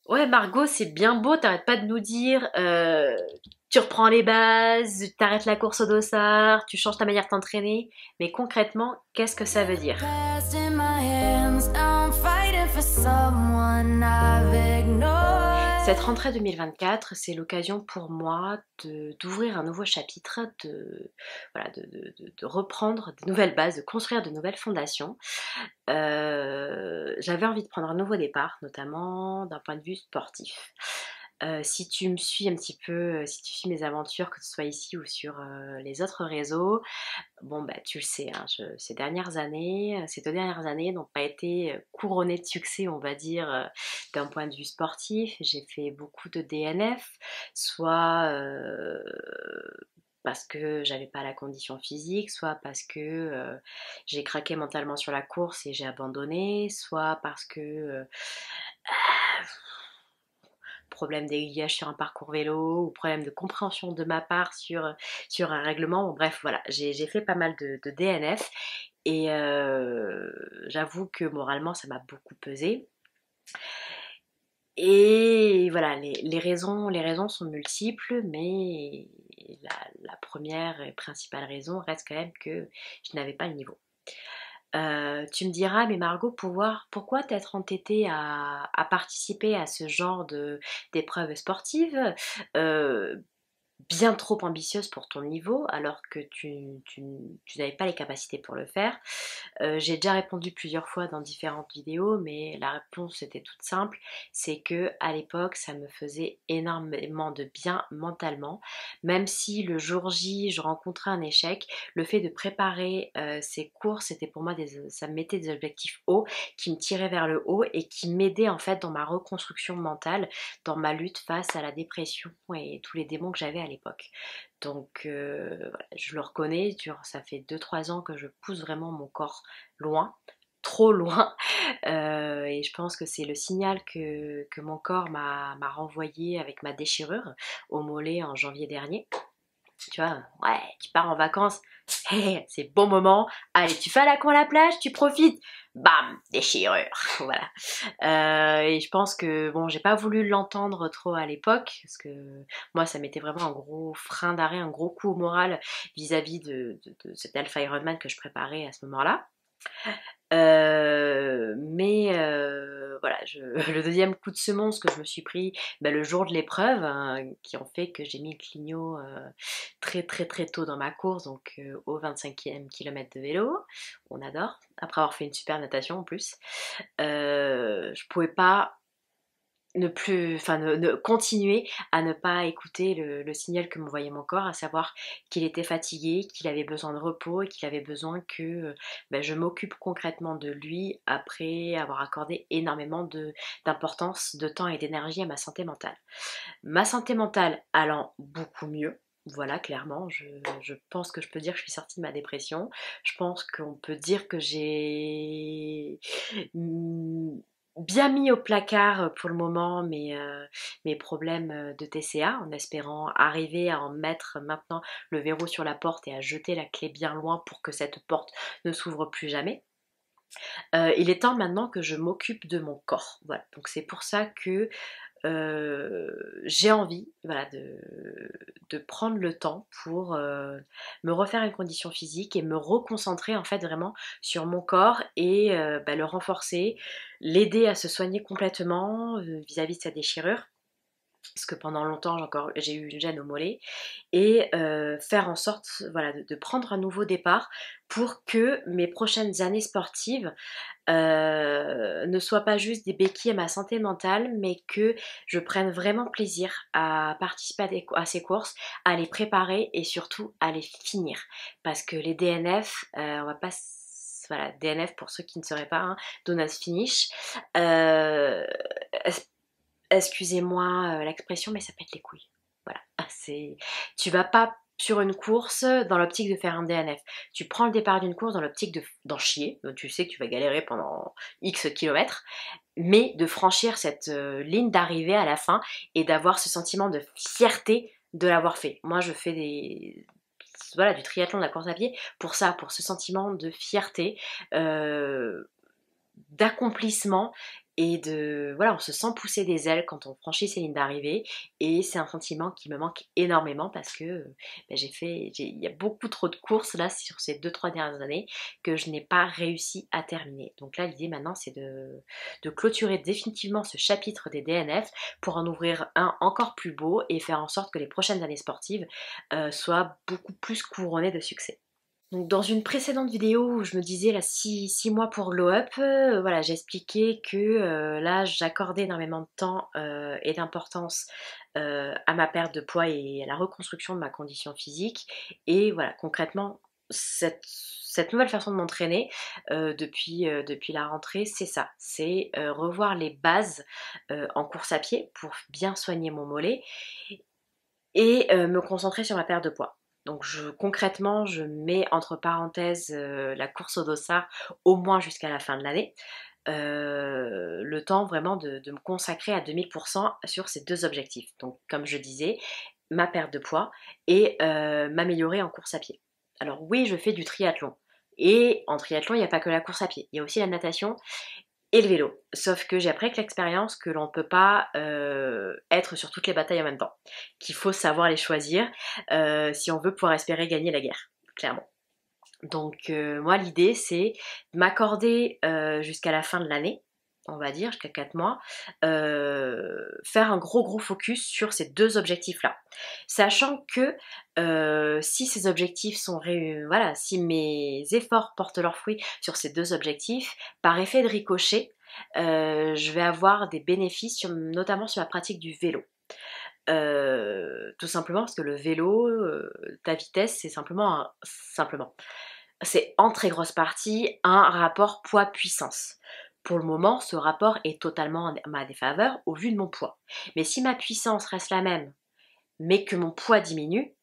Ouais, Margot, c'est bien beau, t'arrêtes pas de nous dire, tu reprends les bases, t'arrêtes la course au dossard, tu changes ta manière de t'entraîner, mais concrètement, qu'est-ce que ça veut dire? Cette rentrée 2024, c'est l'occasion pour moi d'ouvrir un nouveau chapitre, voilà, de reprendre de nouvelles bases, de construire de nouvelles fondations. J'avais envie de prendre un nouveau départ, notamment d'un point de vue sportif. Si tu me suis un petit peu, si tu suis mes aventures, que ce soit ici ou sur les autres réseaux, bon bah tu le sais, hein, ces 2 dernières années n'ont pas été couronnées de succès, on va dire, d'un point de vue sportif. J'ai fait beaucoup de DNF, soit parce que j'avais pas la condition physique, soit parce que j'ai craqué mentalement sur la course et j'ai abandonné, soit parce que problème d'aiguillage sur un parcours vélo ou problème de compréhension de ma part sur un règlement. Bon, bref, voilà, j'ai fait pas mal de DNF et j'avoue que moralement ça m'a beaucoup pesé. Et voilà, les raisons sont multiples, mais la première et principale raison reste quand même que je n'avais pas le niveau. Tu me diras, mais Margot, pourquoi t'être entêtée à participer à ce genre d'épreuves sportives euh, bien trop ambitieuse pour ton niveau, alors que tu n'avais pas les capacités pour le faire. J'ai déjà répondu plusieurs fois dans différentes vidéos, mais la réponse était toute simple, c'est que à l'époque, ça me faisait énormément de bien mentalement, même si le jour J, je rencontrais un échec, le fait de préparer ces courses, c'était pour moi ça me mettait des objectifs hauts, qui me tiraient vers le haut et qui m'aidaient en fait dans ma reconstruction mentale, dans ma lutte face à la dépression et tous les démons que j'avais à l'époque. Donc voilà, je le reconnais, ça fait 2-3 ans que je pousse vraiment mon corps loin, trop loin, et je pense que c'est le signal que mon corps m'a renvoyé avec ma déchirure au mollet en janvier dernier. Tu vois, ouais, tu pars en vacances, hey, c'est bon moment, allez, tu fais à la con à la plage, tu profites, bam, déchirure, voilà. Et je pense que, bon, j'ai pas voulu l'entendre trop à l'époque, parce que moi, ça m'était vraiment un gros frein d'arrêt, un gros coup au moral vis-à-vis de cet Alpha Ironman que je préparais à ce moment-là. Mais voilà, le deuxième coup de semonce que je me suis pris le jour de l'épreuve, hein, qui ont fait que j'ai mis le clignot très très très tôt dans ma course, donc au 25e kilomètre de vélo, on adore, après avoir fait une super natation en plus. Je pouvais pas ne plus, enfin, continuer à ne pas écouter le signal que m'envoyait mon corps, à savoir qu'il était fatigué, qu'il avait besoin de repos et qu'il avait besoin que je m'occupe concrètement de lui après avoir accordé énormément d'importance, de temps et d'énergie à ma santé mentale. Ma santé mentale allant beaucoup mieux. Voilà, clairement, je pense que je peux dire que je suis sortie de ma dépression. Je pense qu'on peut dire que j'ai bien mis au placard pour le moment mes problèmes de TCA, en espérant arriver à en mettre maintenant le verrou sur la porte et à jeter la clé bien loin pour que cette porte ne s'ouvre plus jamais. Il est temps maintenant que je m'occupe de mon corps. Voilà, donc c'est pour ça que j'ai envie, voilà, de prendre le temps pour me refaire une condition physique et me reconcentrer en fait vraiment sur mon corps et le renforcer, l'aider à se soigner complètement vis-à-vis de sa déchirure. Parce que pendant longtemps j'ai eu une gêne au mollet, et faire en sorte, voilà, de prendre un nouveau départ pour que mes prochaines années sportives ne soient pas juste des béquilles à ma santé mentale, mais que je prenne vraiment plaisir à participer à ces courses, à les préparer et surtout à les finir. Parce que les DNF, on va pas... Voilà, DNF pour ceux qui ne sauraient pas, hein, Do Not Finish. Euh, Excusez-moi l'expression, mais ça pète les couilles. Voilà, tu vas pas sur une course dans l'optique de faire un DNF. Tu prends le départ d'une course dans l'optique d'en chier. Donc tu sais que tu vas galérer pendant X kilomètres, mais de franchir cette ligne d'arrivée à la fin et d'avoir ce sentiment de fierté de l'avoir fait. Moi, je fais du triathlon, de la course à pied, pour ça, pour ce sentiment de fierté, d'accomplissement et voilà, on se sent pousser des ailes quand on franchit ces lignes d'arrivée, et c'est un sentiment qui me manque énormément parce que il y a beaucoup trop de courses là sur ces 2-3 dernières années que je n'ai pas réussi à terminer. Donc là, l'idée maintenant, c'est de clôturer définitivement ce chapitre des DNF pour en ouvrir un encore plus beau et faire en sorte que les prochaines années sportives soient beaucoup plus couronnées de succès. Donc dans une précédente vidéo où je me disais là 6 mois pour glow up, voilà, j'expliquais que là j'accordais énormément de temps et d'importance à ma perte de poids et à la reconstruction de ma condition physique. Et voilà, concrètement, cette nouvelle façon de m'entraîner depuis la rentrée, c'est ça, c'est revoir les bases en course à pied pour bien soigner mon mollet et me concentrer sur ma perte de poids. Donc concrètement, je mets entre parenthèses la course au dossard au moins jusqu'à la fin de l'année. Le temps vraiment de me consacrer à 2000% sur ces deux objectifs. Donc comme je disais, ma perte de poids et m'améliorer en course à pied. Alors oui, je fais du triathlon. Et en triathlon, il n'y a pas que la course à pied. Il y a aussi la natation et le vélo. Sauf que j'ai appris avec l'expérience que l'on ne peut pas être sur toutes les batailles en même temps. Qu'il faut savoir les choisir si on veut pouvoir espérer gagner la guerre, clairement. Donc moi l'idée c'est de m'accorder jusqu'à la fin de l'année, on va dire, jusqu'à 4 mois, faire un gros focus sur ces deux objectifs-là. Sachant que si ces objectifs sont voilà, si mes efforts portent leurs fruits sur ces deux objectifs, par effet de ricochet, je vais avoir des bénéfices, notamment sur la pratique du vélo. Tout simplement parce que le vélo, ta vitesse, c'est simplement c'est en très grosse partie un rapport poids-puissance. Pour le moment, ce rapport est totalement à ma défaveur au vu de mon poids. Mais si ma puissance reste la même, mais que mon poids diminue,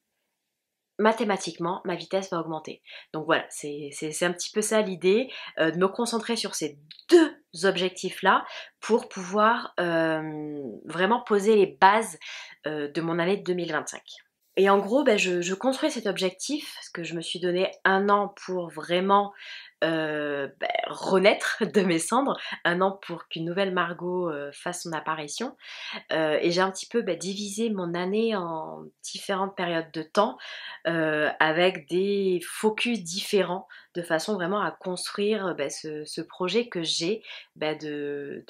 mathématiquement, ma vitesse va augmenter. Donc voilà, c'est un petit peu ça l'idée, de me concentrer sur ces deux objectifs-là pour pouvoir vraiment poser les bases de mon année 2025. Et en gros, je construis cet objectif parce que je me suis donné 1 an pour vraiment renaître de mes cendres, 1 an pour qu'une nouvelle Margot fasse son apparition. Et j'ai un petit peu divisé mon année en différentes périodes de temps avec des focus différents de façon vraiment à construire ce projet que j'ai de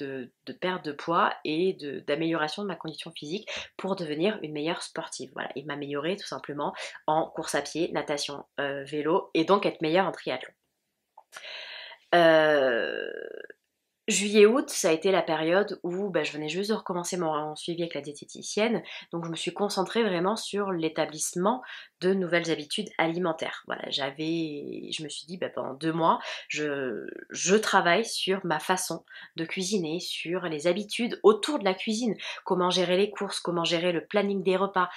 perte de poids et d'amélioration de ma condition physique pour devenir une meilleure sportive. Voilà, et m'améliorer tout simplement en course à pied, natation, vélo et donc être meilleure en triathlon. Juillet-août, ça a été la période où je venais juste de recommencer mon suivi avec la diététicienne, donc je me suis concentrée vraiment sur l'établissement de nouvelles habitudes alimentaires. Voilà, je me suis dit pendant 2 mois, je travaille sur ma façon de cuisiner, sur les habitudes autour de la cuisine, comment gérer les courses, comment gérer le planning des repas,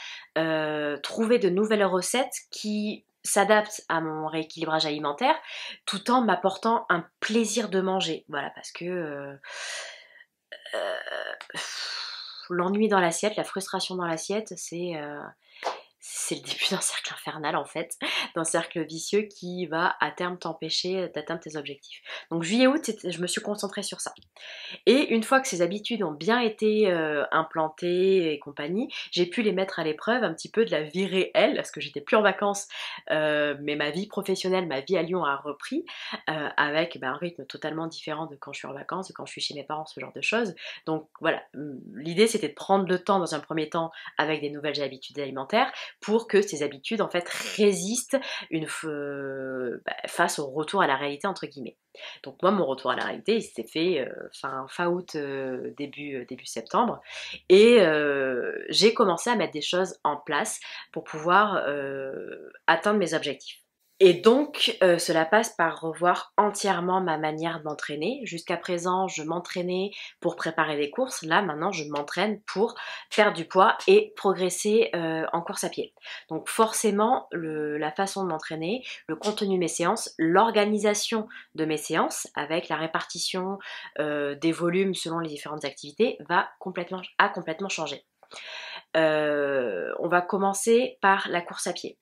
trouver de nouvelles recettes qui s'adapte à mon rééquilibrage alimentaire tout en m'apportant un plaisir de manger. Voilà, parce que l'ennui dans l'assiette, la frustration dans l'assiette, c'est le début d'un cercle infernal en fait, d'un cercle vicieux qui va à terme t'empêcher d'atteindre tes objectifs. Donc juillet-août, je me suis concentrée sur ça. Et une fois que ces habitudes ont bien été implantées et compagnie, j'ai pu les mettre à l'épreuve un petit peu de la vie réelle, parce que j'étais plus en vacances, mais ma vie professionnelle, ma vie à Lyon a repris, avec un rythme totalement différent de quand je suis en vacances, de quand je suis chez mes parents, ce genre de choses. Donc voilà, l'idée c'était de prendre le temps dans un premier temps avec des nouvelles habitudes alimentaires pour que ces habitudes en fait résistent face au retour à la réalité entre guillemets. Donc moi mon retour à la réalité il s'était fait fin août début septembre et j'ai commencé à mettre des choses en place pour pouvoir atteindre mes objectifs. Et donc, cela passe par revoir entièrement ma manière de m'entraîner. Jusqu'à présent, je m'entraînais pour préparer des courses. Là, maintenant, je m'entraîne pour perdre du poids et progresser en course à pied. Donc forcément, la façon de m'entraîner, le contenu de mes séances, l'organisation de mes séances avec la répartition des volumes selon les différentes activités a complètement changé. On va commencer par la course à pied.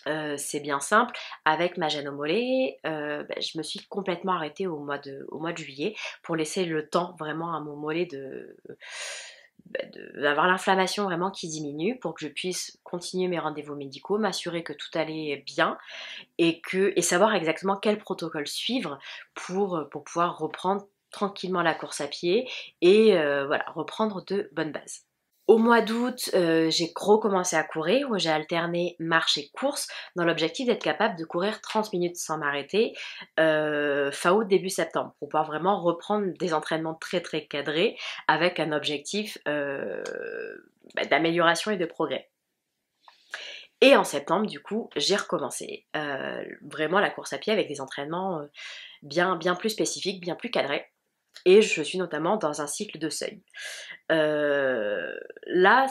C'est bien simple, avec ma gêne au mollet, je me suis complètement arrêtée au mois de juillet pour laisser le temps vraiment à mon mollet d'avoir l'inflammation vraiment qui diminue pour que je puisse continuer mes rendez-vous médicaux, m'assurer que tout allait bien et savoir exactement quel protocole suivre pour pouvoir reprendre tranquillement la course à pied et voilà, reprendre de bonnes bases. Au mois d'août, j'ai recommencé à courir, où j'ai alterné marche et course dans l'objectif d'être capable de courir 30 minutes sans m'arrêter fin août, début septembre, pour pouvoir vraiment reprendre des entraînements très très cadrés avec un objectif d'amélioration et de progrès. Et en septembre, du coup, j'ai recommencé vraiment la course à pied avec des entraînements bien plus spécifiques, bien plus cadrés. Et je suis notamment dans un cycle de seuil. Là,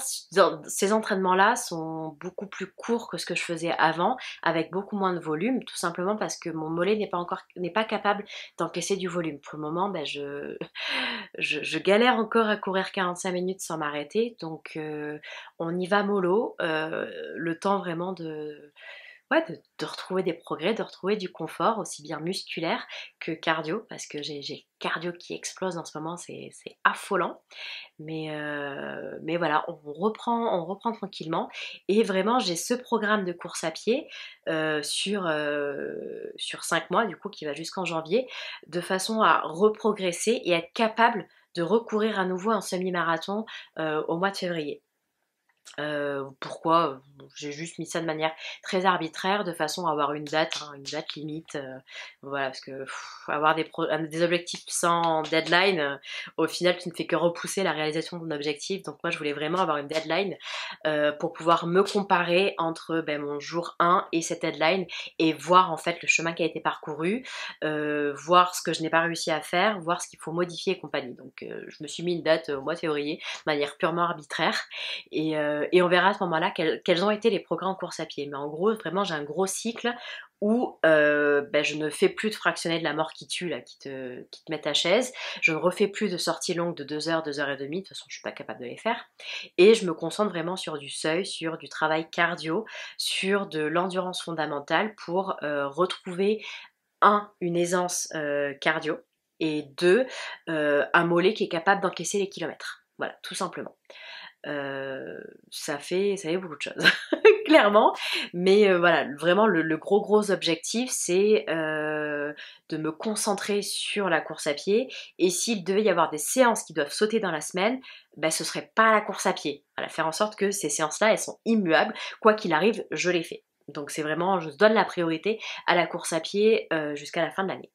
ces entraînements-là sont beaucoup plus courts que ce que je faisais avant, avec beaucoup moins de volume, tout simplement parce que mon mollet n'est pas capable d'encaisser du volume. Pour le moment, je galère encore à courir 45 minutes sans m'arrêter, donc on y va mollo, le temps vraiment de retrouver des progrès, de retrouver du confort, aussi bien musculaire que cardio, parce que j'ai le cardio qui explose en ce moment, c'est affolant. Mais voilà, on reprend tranquillement. Et vraiment, j'ai ce programme de course à pied sur 5 mois, du coup, qui va jusqu'en janvier, de façon à reprogresser et être capable de recourir à nouveau un semi-marathon au mois de février. Pourquoi? J'ai juste mis ça de manière très arbitraire, de façon à avoir une date limite. Voilà, parce que avoir des objectifs sans deadline, au final, tu ne fais que repousser la réalisation de ton objectif. Donc moi, je voulais vraiment avoir une deadline pour pouvoir me comparer entre mon jour 1 et cette deadline et voir en fait le chemin qui a été parcouru, voir ce que je n'ai pas réussi à faire, voir ce qu'il faut modifier et compagnie. Donc je me suis mis une date au mois de février de manière purement arbitraire. Et on verra à ce moment-là quels ont été les progrès en course à pied. Mais en gros, vraiment, j'ai un gros cycle où je ne fais plus de fractionnés de la mort qui tue, là, qui te met ta chaise. Je ne refais plus de sorties longues de 2 heures, 2 heures et demie. De toute façon, je ne suis pas capable de les faire. Et je me concentre vraiment sur du seuil, sur du travail cardio, sur de l'endurance fondamentale pour retrouver, une aisance cardio et deux, un mollet qui est capable d'encaisser les kilomètres. Voilà, tout simplement. Ça fait beaucoup de choses, clairement. Mais voilà, vraiment le gros objectif, c'est de me concentrer sur la course à pied. Et s'il devait y avoir des séances qui doivent sauter dans la semaine, ce serait pas la course à pied. Voilà, faire en sorte que ces séances-là, elles sont immuables. Quoi qu'il arrive, je les fais. Donc c'est vraiment, je donne la priorité à la course à pied jusqu'à la fin de l'année.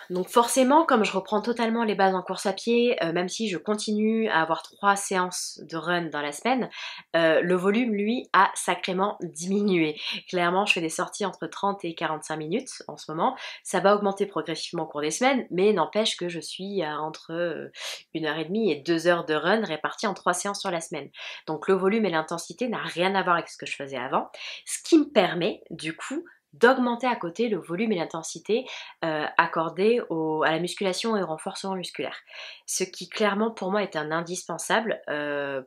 Donc forcément, comme je reprends totalement les bases en course à pied, même si je continue à avoir 3 séances de run dans la semaine, le volume, lui, a sacrément diminué. Clairement, je fais des sorties entre 30 et 45 minutes en ce moment. Ça va augmenter progressivement au cours des semaines, mais n'empêche que je suis à entre 1h30 et 2 heures de run réparties en 3 séances sur la semaine. Donc le volume et l'intensité n'a rien à voir avec ce que je faisais avant, ce qui me permet, du coup, d'augmenter à côté le volume et l'intensité accordés à la musculation et au renforcement musculaire. Ce qui clairement pour moi est un indispensable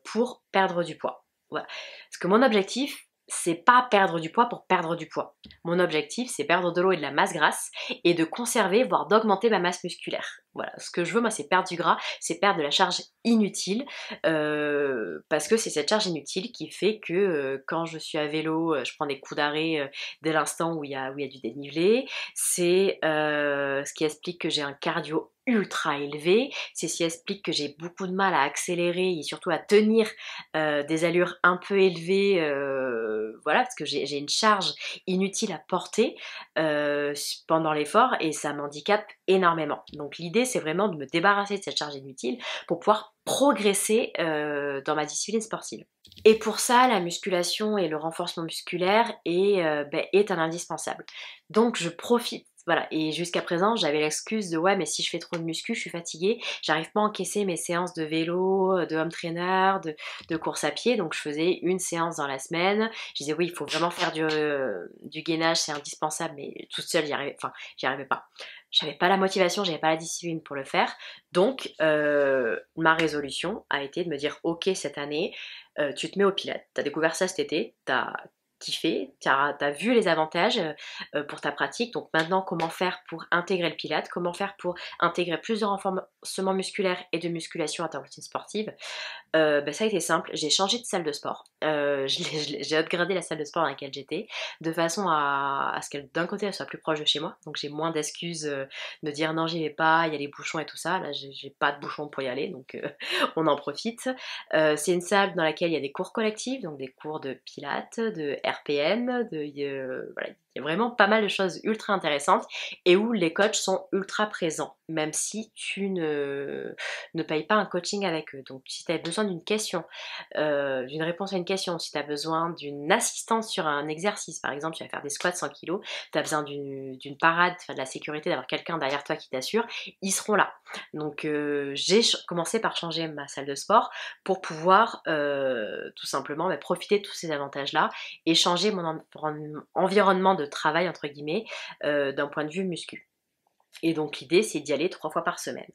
pour perdre du poids. Voilà. Parce que mon objectif, c'est pas perdre du poids pour perdre du poids. Mon objectif, c'est perdre de l'eau et de la masse grasse et de conserver, voire d'augmenter ma masse musculaire. Voilà, ce que je veux, moi, c'est perdre du gras, c'est perdre de la charge inutile, parce que c'est cette charge inutile qui fait que quand je suis à vélo, je prends des coups d'arrêt dès l'instant où il y a du dénivelé. C'est ce qui explique que j'ai un cardio ultra élevé, c'est ce qui explique que j'ai beaucoup de mal à accélérer et surtout à tenir des allures un peu élevées, voilà, parce que j'ai une charge inutile à porter pendant l'effort et ça m'handicape énormément. Donc l'idée, c'est vraiment de me débarrasser de cette charge inutile pour pouvoir progresser dans ma discipline sportive. Et pour ça, la musculation et le renforcement musculaire est un indispensable. Donc je profite. Voilà, et jusqu'à présent, j'avais l'excuse de ouais, mais si je fais trop de muscu, je suis fatiguée, j'arrive pas à encaisser mes séances de vélo, de home trainer, de course à pied, donc je faisais une séance dans la semaine. Je disais oui, il faut vraiment faire du gainage, c'est indispensable, mais toute seule, j'y arrivais pas. J'avais pas la motivation, j'avais pas la discipline pour le faire. Donc, ma résolution a été de me dire ok, cette année, tu te mets au pilates. T'as découvert ça cet été, kiffé, tu as vu les avantages pour ta pratique. Donc maintenant, comment faire pour intégrer le Pilate, comment faire pour intégrer plus de renforcement musculaire et de musculation à ta routine sportive. Ça a été simple, j'ai changé de salle de sport. J'ai upgradé la salle de sport dans laquelle j'étais, de façon à ce qu'elle, d'un côté, elle soit plus proche de chez moi. Donc j'ai moins d'excuses de dire non, j'y vais pas, il y a les bouchons et tout ça. Là, j'ai pas de bouchons pour y aller, donc on en profite. C'est une salle dans laquelle il y a des cours collectifs, donc des cours de pilates, de RPM, voilà, il y a vraiment pas mal de choses ultra intéressantes et où les coachs sont ultra présents, même si tu ne payes pas un coaching avec eux. Donc si tu as besoin d'une question, d'une réponse à une question, si tu as besoin d'une assistance sur un exercice, par exemple tu vas faire des squats 100 kg, tu as besoin d'une parade, de la sécurité, d'avoir quelqu'un derrière toi qui t'assure, ils seront là. Donc j'ai commencé par changer ma salle de sport pour pouvoir tout simplement profiter de tous ces avantages-là et changer mon environnement de travail, entre guillemets, d'un point de vue muscu. Et donc l'idée, c'est d'y aller 3 fois par semaine.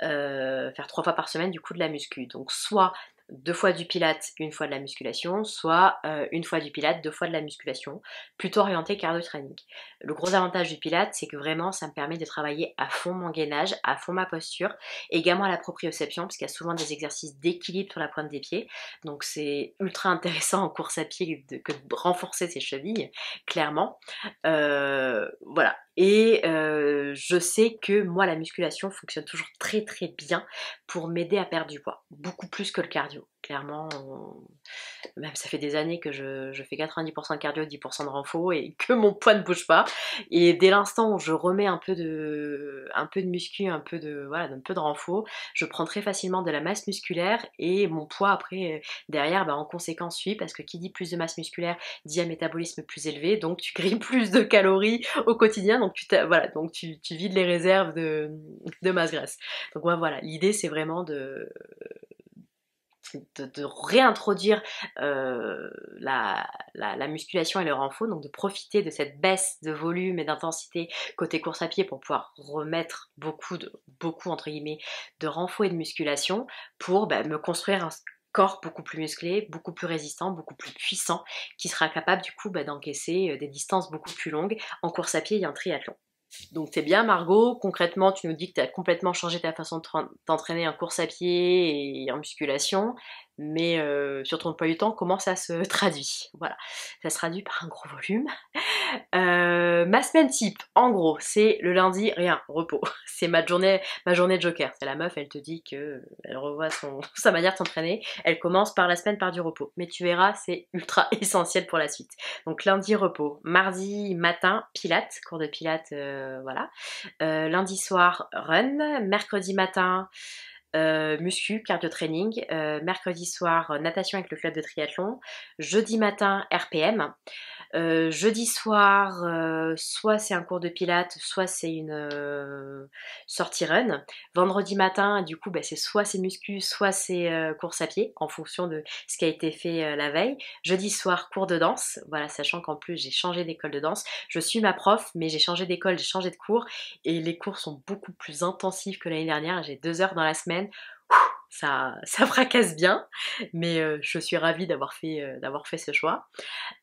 Faire 3 fois par semaine du coup de la muscu. Donc soit 2 fois du pilate, 1 fois de la musculation, soit 1 fois du pilate, 2 fois de la musculation, plutôt orienté cardio training. Le gros avantage du pilate, c'est que vraiment ça me permet de travailler à fond mon gainage, à fond ma posture, également à la proprioception, parce qu'il y a souvent des exercices d'équilibre sur la pointe des pieds, donc c'est ultra intéressant en course à pied que de renforcer ses chevilles, clairement. Voilà. Et je sais que moi la musculation fonctionne toujours très très bien pour m'aider à perdre du poids, beaucoup plus que le cardio. Clairement, même ça fait des années que je fais 90% de cardio, 10% de renfo et que mon poids ne bouge pas. Et dès l'instant où je remets un peu de muscu, un peu de renfo, je prends très facilement de la masse musculaire et mon poids après derrière en conséquence suit, parce que qui dit plus de masse musculaire dit un métabolisme plus élevé, donc tu grilles plus de calories au quotidien, donc tu vides les réserves de masse grasse. Donc voilà, l'idée c'est vraiment de réintroduire la musculation et le renfo, donc de profiter de cette baisse de volume et d'intensité côté course à pied pour pouvoir remettre beaucoup entre guillemets de renfo et de musculation pour me construire un corps beaucoup plus musclé, beaucoup plus résistant, beaucoup plus puissant, qui sera capable du coup d'encaisser des distances beaucoup plus longues en course à pied et en triathlon. Donc c'est bien Margot, concrètement tu nous dis que tu as complètement changé ta façon de t'entraîner en course à pied et en musculation, mais sur ton emploi du temps, comment ça se traduit? Voilà, ça se traduit par un gros volume. Ma semaine type, en gros, c'est le lundi, rien, repos. C'est ma journée de joker. C'est la meuf, elle te dit que elle revoit sa manière de s'entraîner. Elle commence par la semaine par du repos. Mais tu verras, c'est ultra essentiel pour la suite. Donc lundi, repos. Mardi matin, pilates, cours de pilates, voilà. Lundi soir, run. Mercredi matin, muscu, cardio training. Mercredi soir, natation avec le club de triathlon. Jeudi matin, RPM. Jeudi soir, soit c'est un cours de pilates, soit c'est une sortie run. Vendredi matin, du coup, c'est muscu, soit c'est course à pied, en fonction de ce qui a été fait la veille. Jeudi soir, cours de danse, voilà, sachant qu'en plus j'ai changé d'école de danse. Je suis ma prof, mais j'ai changé d'école, j'ai changé de cours, et les cours sont beaucoup plus intensifs que l'année dernière. J'ai 2 heures dans la semaine. Ça fracasse bien, mais je suis ravie d'avoir fait ce choix.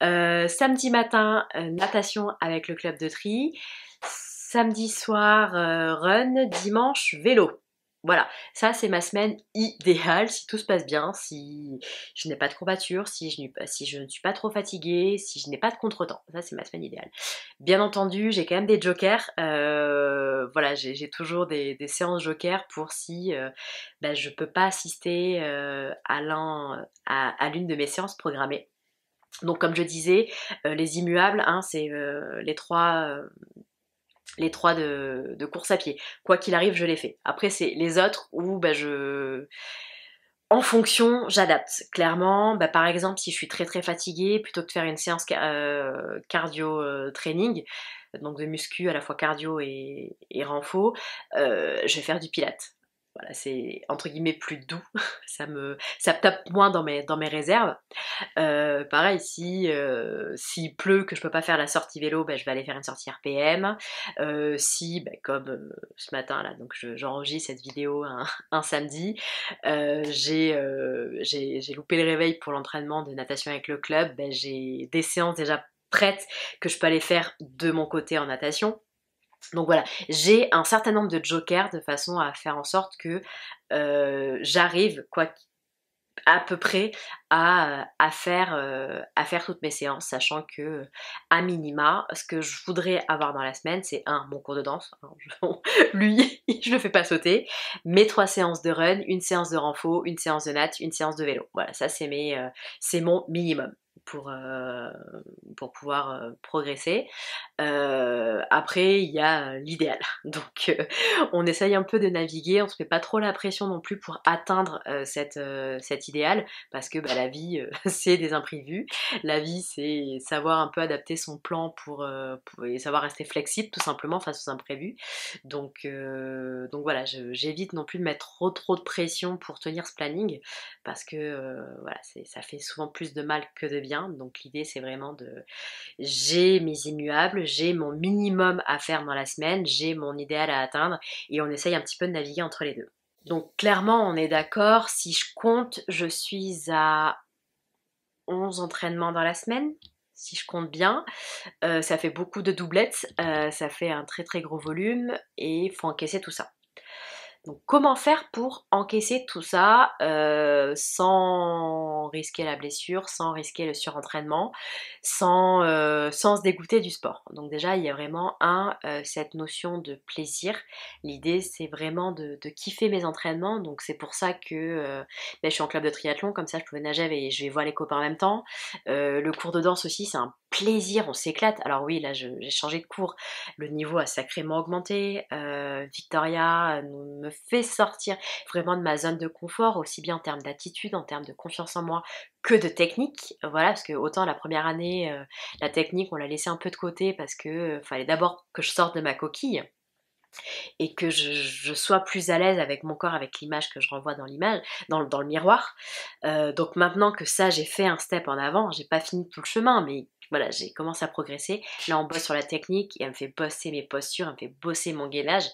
Samedi matin, natation avec le club de tri. Samedi soir, run. Dimanche, vélo. Voilà, ça c'est ma semaine idéale si tout se passe bien, si je n'ai pas de courbature, si je ne suis pas trop fatiguée, si je n'ai pas de contretemps. Ça c'est ma semaine idéale. Bien entendu, j'ai quand même des jokers. Voilà, j'ai toujours des séances jokers pour si je peux pas assister à l'une de mes séances programmées. Donc comme je disais, les immuables, hein, c'est les trois de course à pied. Quoi qu'il arrive, je les fais. Après, c'est les autres où en fonction, j'adapte. Clairement, par exemple, si je suis très très fatiguée, plutôt que de faire une séance cardio training, donc de muscu à la fois cardio et renfo, je vais faire du pilate. voilà, c'est entre guillemets plus doux, ça tape moins dans mes réserves. Pareil, s'il pleut, que je peux pas faire la sortie vélo, ben, je vais aller faire une sortie RPM. Si, ben, comme ce matin là, donc j'enregistre cette vidéo un samedi, j'ai loupé le réveil pour l'entraînement de natation avec le club, ben, j'ai des séances déjà prêtes que je peux aller faire de mon côté en natation. Donc voilà, j'ai un certain nombre de jokers de façon à faire en sorte que j'arrive, quoi à peu près à faire toutes mes séances, sachant que à minima, ce que je voudrais avoir dans la semaine, c'est mon cours de danse, hein, lui, je le fais pas sauter, mes 3 séances de run, une séance de renfo, une séance de natte, une séance de vélo. Voilà, ça c'est mon minimum pour, euh, pour pouvoir progresser. Après, il y a l'idéal. Donc, on essaye un peu de naviguer, on se met pas trop la pression non plus pour atteindre cet idéal, parce que bah, la vie, c'est des imprévus. La vie, c'est savoir un peu adapter son plan et savoir rester flexible, tout simplement, face aux imprévus. Donc voilà, j'évite non plus de mettre trop de pression pour tenir ce planning, parce que voilà, ça fait souvent plus de mal que de bien. Donc l'idée, c'est vraiment j'ai mes immuables, j'ai mon minimum à faire dans la semaine, j'ai mon idéal à atteindre et on essaye un petit peu de naviguer entre les deux. Donc clairement on est d'accord, si je compte, je suis à 11 entraînements dans la semaine, si je compte bien. Ça fait beaucoup de doublettes, ça fait un très gros volume et il faut encaisser tout ça. Donc comment faire pour encaisser tout ça sans risquer la blessure, sans risquer le surentraînement, sans se dégoûter du sport. Donc déjà il y a vraiment cette notion de plaisir. L'idée c'est vraiment de kiffer mes entraînements. Donc c'est pour ça que je suis en club de triathlon, comme ça je pouvais nager et je vais voir les copains en même temps. Le cours de danse aussi c'est un plaisir, on s'éclate. Alors oui là j'ai changé de cours, le niveau a sacrément augmenté. Victoria me fait sortir vraiment de ma zone de confort, aussi bien en termes d'attitude, en termes de confiance en moi, que de technique. Voilà, parce que autant la première année, la technique, on l'a laissé un peu de côté parce que fallait d'abord que je sorte de ma coquille et que je sois plus à l'aise avec mon corps, avec l'image que je renvoie dans l'image, dans le miroir. Donc maintenant que ça, j'ai fait un step en avant, j'ai pas fini tout le chemin, mais voilà, j'ai commencé à progresser. Là, on bosse sur la technique et elle me fait bosser mes postures, elle me fait bosser mon gainage.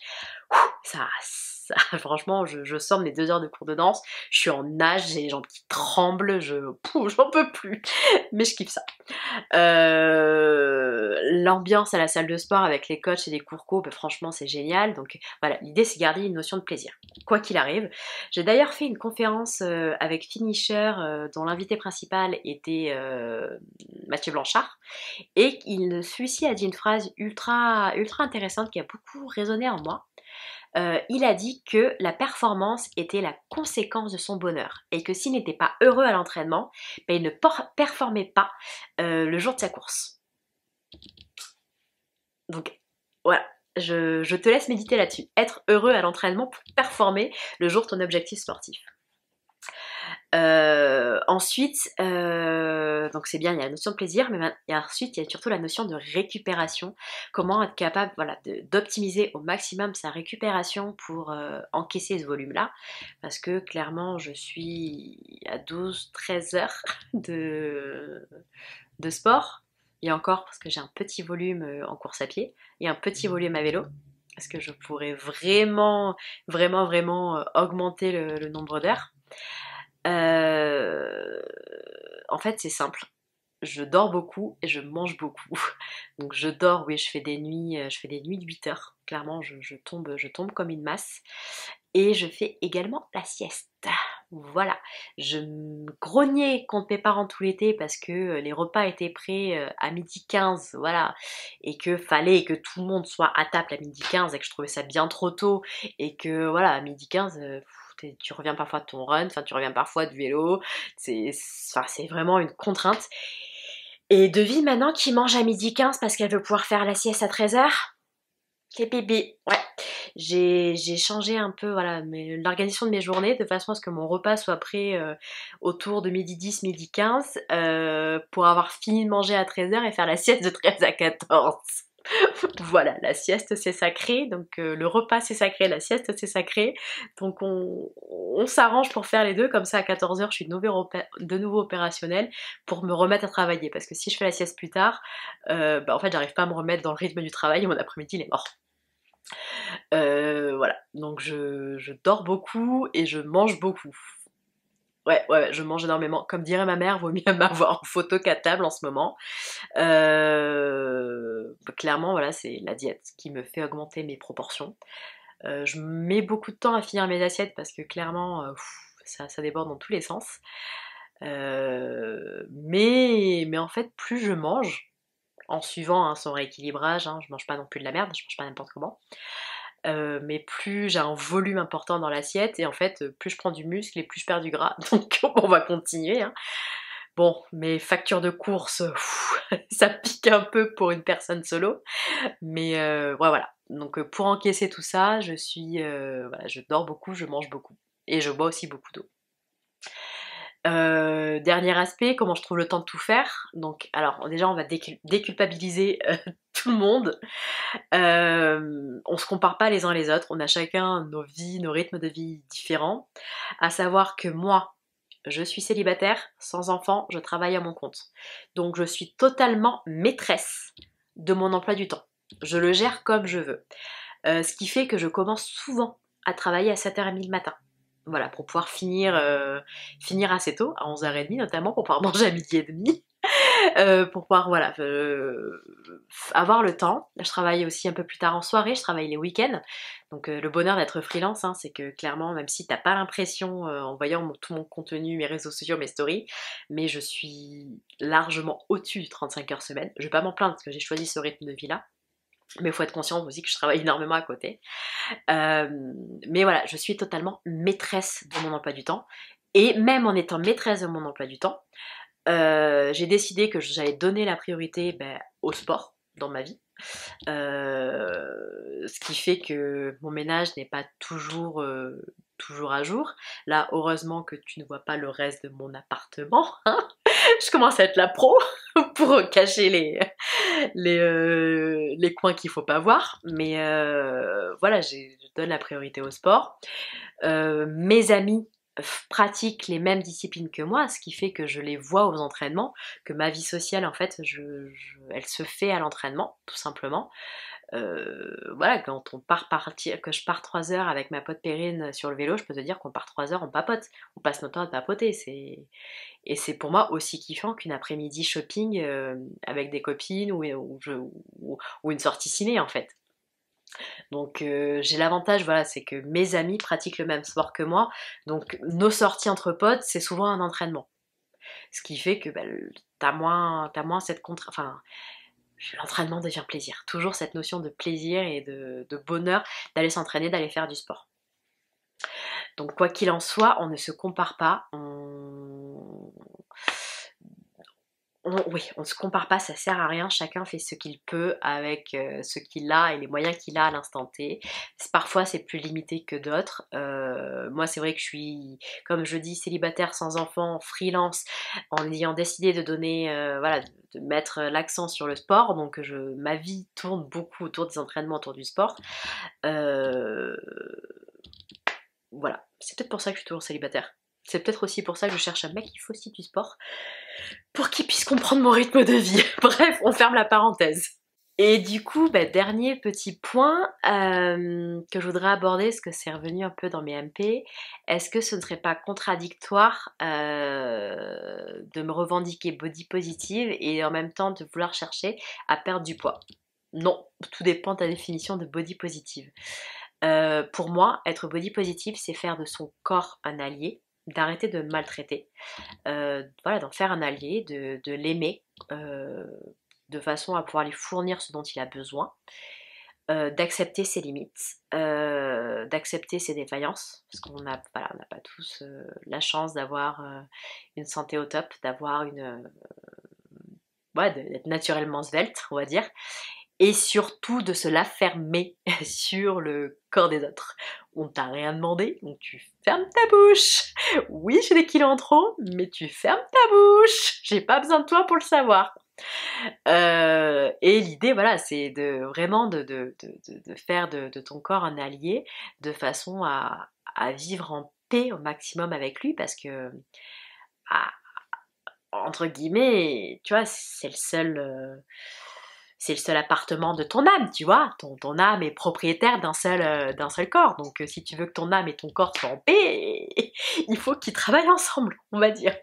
Franchement, je sors de mes 2 heures de cours de danse, je suis en nage, j'ai les jambes qui tremblent, j'en peux plus, mais je kiffe ça. L'ambiance à la salle de sport avec les coachs et les cours co, bah, franchement c'est génial. Donc voilà, l'idée c'est garder une notion de plaisir, quoi qu'il arrive. J'ai d'ailleurs fait une conférence avec Finisher dont l'invité principal était Mathieu Blanchard et celui-ci a dit une phrase ultra intéressante qui a beaucoup résonné en moi. Il a dit que la performance était la conséquence de son bonheur et que s'il n'était pas heureux à l'entraînement, ben, il ne performait pas le jour de sa course. Donc voilà, je te laisse méditer là-dessus. Être heureux à l'entraînement pour performer le jour de ton objectif sportif. Ensuite, donc c'est bien, il y a la notion de plaisir, mais ensuite il y a surtout la notion de récupération. Comment être capable d'optimiser au maximum sa récupération pour encaisser ce volume-là. Parce que clairement, je suis à 12-13 heures de sport. Et encore, parce que j'ai un petit volume en course à pied et un petit volume à vélo. Parce que je pourrais vraiment augmenter le nombre d'heures. En fait, c'est simple. Je dors beaucoup et je mange beaucoup. Donc je dors, oui, je fais des nuits de 8 heures. Clairement, je tombe comme une masse. Et je fais également la sieste. Voilà. Je grognais contre mes parents tout l'été parce que les repas étaient prêts à 12h15, voilà. Et que fallait que tout le monde soit à table à 12h15 et que je trouvais ça bien trop tôt. Et que voilà, à 12h15, tu reviens parfois de ton run, enfin tu reviens parfois de vélo. C'est vraiment une contrainte. Et Devine maintenant qui mange à 12h15 parce qu'elle veut pouvoir faire la sieste à 13h. C'est bébé, ouais. J'ai changé un peu voilà, l'organisation de mes journées de façon à ce que mon repas soit prêt autour de 12h10, 12h15 pour avoir fini de manger à 13h et faire la sieste de 13 à 14. Voilà, la sieste c'est sacré, donc le repas c'est sacré, la sieste c'est sacré, donc on s'arrange pour faire les deux, comme ça à 14h je suis de nouveau opérationnelle pour me remettre à travailler, parce que si je fais la sieste plus tard, en fait j'arrive pas à me remettre dans le rythme du travail et mon après-midi il est mort. Voilà, donc je dors beaucoup et je mange beaucoup. Ouais, je mange énormément. Comme dirait ma mère, vaut mieux m'avoir en photo qu'à table en ce moment. Clairement, voilà, c'est la diète qui me fait augmenter mes proportions. Je mets beaucoup de temps à finir mes assiettes parce que clairement, ça déborde dans tous les sens. Mais en fait, plus je mange, en suivant son rééquilibrage, je mange pas non plus de la merde, je mange pas n'importe comment. Mais plus j'ai un volume important dans l'assiette et en fait plus je prends du muscle et plus je perds du gras, donc on va continuer. Bon, mes factures de courses, ça pique un peu pour une personne solo, mais ouais, voilà. Donc pour encaisser tout ça, voilà, je dors beaucoup, je mange beaucoup et je bois aussi beaucoup d'eau. Dernier aspect, comment je trouve le temps de tout faire. Donc, alors déjà, on va déculpabiliser tout le monde. On se compare pas les uns les autres. On a chacun nos vies, nos rythmes de vie différents. À savoir que moi, je suis célibataire, sans enfant, je travaille à mon compte. Donc, je suis totalement maîtresse de mon emploi du temps. Je le gère comme je veux. Ce qui fait que je commence souvent à travailler à 7h30 le matin. Voilà, pour pouvoir finir assez tôt, à 11h30 notamment, pour pouvoir manger à midi et demi, pour pouvoir voilà, avoir le temps. Je travaille aussi un peu plus tard en soirée, je travaille les week-ends. Donc le bonheur d'être freelance, c'est que clairement, même si t'as pas l'impression en voyant tout mon contenu, mes réseaux sociaux, mes stories, mais je suis largement au-dessus du 35 heures semaine. Je vais pas m'en plaindre parce que j'ai choisi ce rythme de vie-là. Mais il faut être conscient aussi que je travaille énormément à côté. Mais voilà, je suis totalement maîtresse de mon emploi du temps. Et même en étant maîtresse de mon emploi du temps, j'ai décidé que j'allais donner la priorité au sport dans ma vie. Ce qui fait que mon ménage n'est pas toujours à jour. Là, heureusement que tu ne vois pas le reste de mon appartement. Je commence à être la pro pour cacher les coins qu'il faut pas voir. Mais voilà, je donne la priorité au sport. Mes amis pratiquent les mêmes disciplines que moi, ce qui fait que je les vois aux entraînements, que ma vie sociale en fait, elle se fait à l'entraînement, tout simplement. Voilà, quand que je pars 3 heures avec ma pote Perrine sur le vélo, je peux te dire qu'on part 3 heures, on papote, on passe notre temps à papoter, et c'est pour moi aussi kiffant qu'une après-midi shopping avec des copines ou une sortie ciné en fait. Donc j'ai l'avantage, voilà, c'est que mes amis pratiquent le même sport que moi, donc nos sorties entre potes, c'est souvent un entraînement. Ce qui fait que t'as moins cette enfin, l'entraînement devient plaisir. Toujours cette notion de plaisir et de bonheur d'aller s'entraîner, d'aller faire du sport. Donc quoi qu'il en soit, on ne se compare pas, oui, on se compare pas, ça sert à rien, chacun fait ce qu'il peut avec ce qu'il a et les moyens qu'il a à l'instant T. Parfois c'est plus limité que d'autres. Moi c'est vrai que je suis, comme je dis, célibataire sans enfant, freelance, en ayant décidé de donner, voilà, de mettre l'accent sur le sport. Donc ma vie tourne beaucoup autour des entraînements, autour du sport. Voilà, c'est peut-être pour ça que je suis toujours célibataire. C'est peut-être aussi pour ça que je cherche un mec qui fait aussi du sport, pour qu'il puisse comprendre mon rythme de vie. Bref, on ferme la parenthèse. Et du coup, dernier petit point que je voudrais aborder, parce que c'est revenu un peu dans mes MP, est-ce que ce ne serait pas contradictoire de me revendiquer body positive et en même temps de vouloir chercher à perdre du poids? Non, tout dépend de ta définition de body positive. Pour moi, être body positive, c'est faire de son corps un allié, d'arrêter de le maltraiter, voilà, d'en faire un allié, de l'aimer, de façon à pouvoir lui fournir ce dont il a besoin, d'accepter ses limites, d'accepter ses défaillances, parce qu'on n'a voilà, on n'a pas tous la chance d'avoir une santé au top, d'avoir d'être naturellement svelte, on va dire, et surtout de se la fermer sur le corps des autres. On t'a rien demandé, donc tu fermes ta bouche. Oui, j'ai des kilos en trop, mais tu fermes ta bouche. J'ai pas besoin de toi pour le savoir. Et l'idée, voilà, c'est de vraiment de faire de ton corps un allié de façon à vivre en paix au maximum avec lui parce que, ah, entre guillemets, tu vois, c'est le seul appartement de ton âme, tu vois. Ton âme est propriétaire d'un seul corps. Donc, si tu veux que ton âme et ton corps soient en paix, il faut qu'ils travaillent ensemble, on va dire.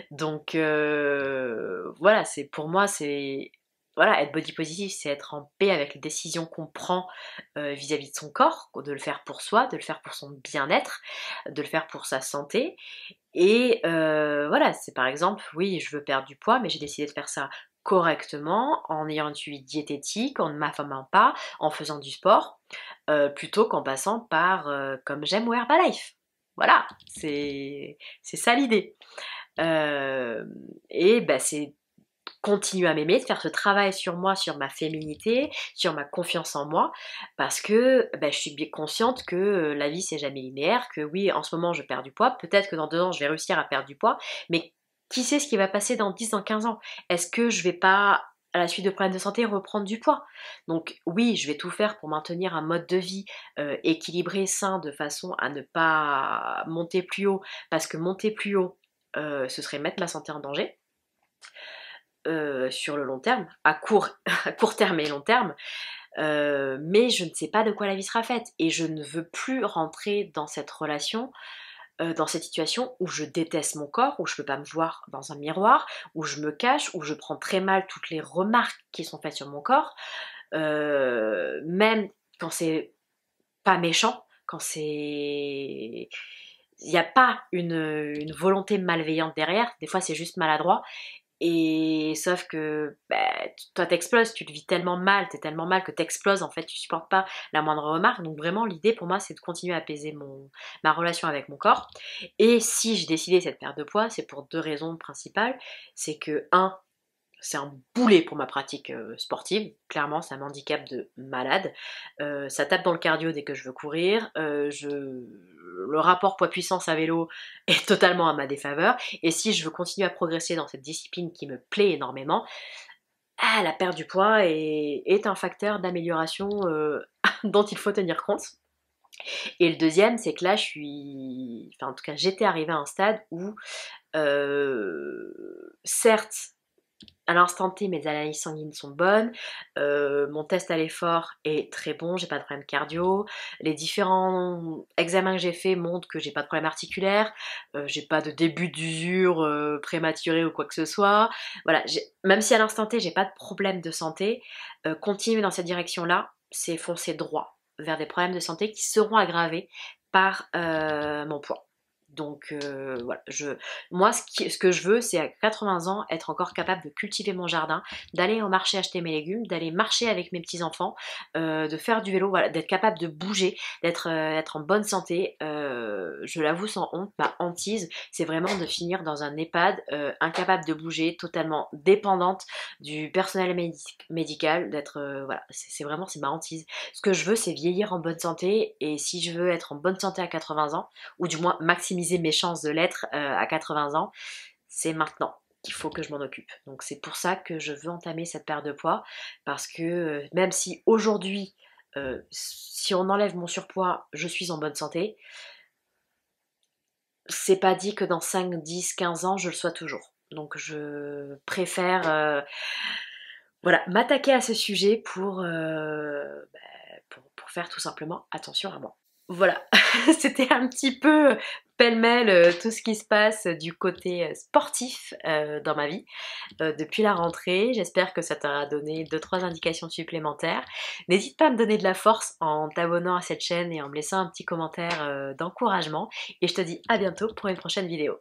Donc voilà, c'est pour moi c'est voilà, être body positive, c'est être en paix avec les décisions qu'on prend vis-à-vis de son corps, de le faire pour soi, de le faire pour son bien-être, de le faire pour sa santé. Et voilà, c'est par exemple, oui, je veux perdre du poids, mais j'ai décidé de faire ça correctement, en ayant un suivi diététique, en ne m'affamant pas, en faisant du sport, plutôt qu'en passant par comme j'aime ou Herbalife. Voilà, c'est ça l'idée. Euh, et bah, c'est continuer à m'aimer, de faire ce travail sur moi, sur ma féminité, sur ma confiance en moi, parce que bah, je suis bien consciente que la vie c'est jamais linéaire, que oui, en ce moment je perds du poids, peut-être que dans 2 ans je vais réussir à perdre du poids, mais qui sait ce qui va passer dans 10, dans 15 ans? Est-ce que je vais pas, à la suite de problèmes de santé, reprendre du poids? Donc oui, je vais tout faire pour maintenir un mode de vie équilibré, sain, de façon à ne pas monter plus haut, parce que monter plus haut, ce serait mettre ma santé en danger sur le long terme, à court terme et long terme, mais je ne sais pas de quoi la vie sera faite et je ne veux plus rentrer dans cette relation, dans cette situation où je déteste mon corps, où je peux pas me voir dans un miroir, où je me cache, où je prends très mal toutes les remarques qui sont faites sur mon corps, même quand c'est pas méchant, quand c'est il n'y a pas une volonté malveillante derrière, des fois c'est juste maladroit. Et sauf que bah, toi t'exploses, tu le vis tellement mal, t'es tellement mal que t'exploses, en fait tu supportes pas la moindre remarque. Donc vraiment l'idée pour moi c'est de continuer à apaiser ma relation avec mon corps. Et si j'ai décidé cette perte de poids, c'est pour 2 raisons principales. C'est que un, c'est un boulet pour ma pratique sportive, clairement c'est un handicap de malade. Ça tape dans le cardio dès que je veux courir, le rapport poids-puissance à vélo est totalement à ma défaveur, et si je veux continuer à progresser dans cette discipline qui me plaît énormément, la perte du poids est un facteur d'amélioration dont il faut tenir compte. Et le deuxième, c'est que là enfin en tout cas j'étais arrivée à un stade où certes à l'instant T, mes analyses sanguines sont bonnes, mon test à l'effort est très bon, j'ai pas de problème cardio, les différents examens que j'ai faits montrent que j'ai pas de problème articulaire, j'ai pas de début d'usure prématuré ou quoi que ce soit. Voilà, même si à l'instant T j'ai pas de problème de santé, continuer dans cette direction-là, c'est foncer droit vers des problèmes de santé qui seront aggravés par mon poids. Donc voilà, moi ce que je veux c'est à 80 ans être encore capable de cultiver mon jardin, d'aller au marché acheter mes légumes, d'aller marcher avec mes petits-enfants, de faire du vélo, voilà, d'être capable de bouger, être en bonne santé. Je l'avoue sans honte, ma hantise c'est vraiment de finir dans un EHPAD incapable de bouger, totalement dépendante du personnel médical, d'être voilà, c'est ma hantise. Ce que je veux c'est vieillir en bonne santé, et si je veux être en bonne santé à 80 ans, ou du moins maximiser mes chances de l'être à 80 ans, c'est maintenant qu'il faut que je m'en occupe. Donc c'est pour ça que je veux entamer cette perte de poids, parce que même si aujourd'hui, si on enlève mon surpoids, je suis en bonne santé, c'est pas dit que dans 5, 10, 15 ans, je le sois toujours. Donc je préfère voilà, m'attaquer à ce sujet pour faire tout simplement attention à moi. Voilà, c'était un petit peu pêle-mêle tout ce qui se passe du côté sportif dans ma vie depuis la rentrée. J'espère que ça t'aura donné 2-3 indications supplémentaires. N'hésite pas à me donner de la force en t'abonnant à cette chaîne et en me laissant un petit commentaire d'encouragement. Et je te dis à bientôt pour une prochaine vidéo.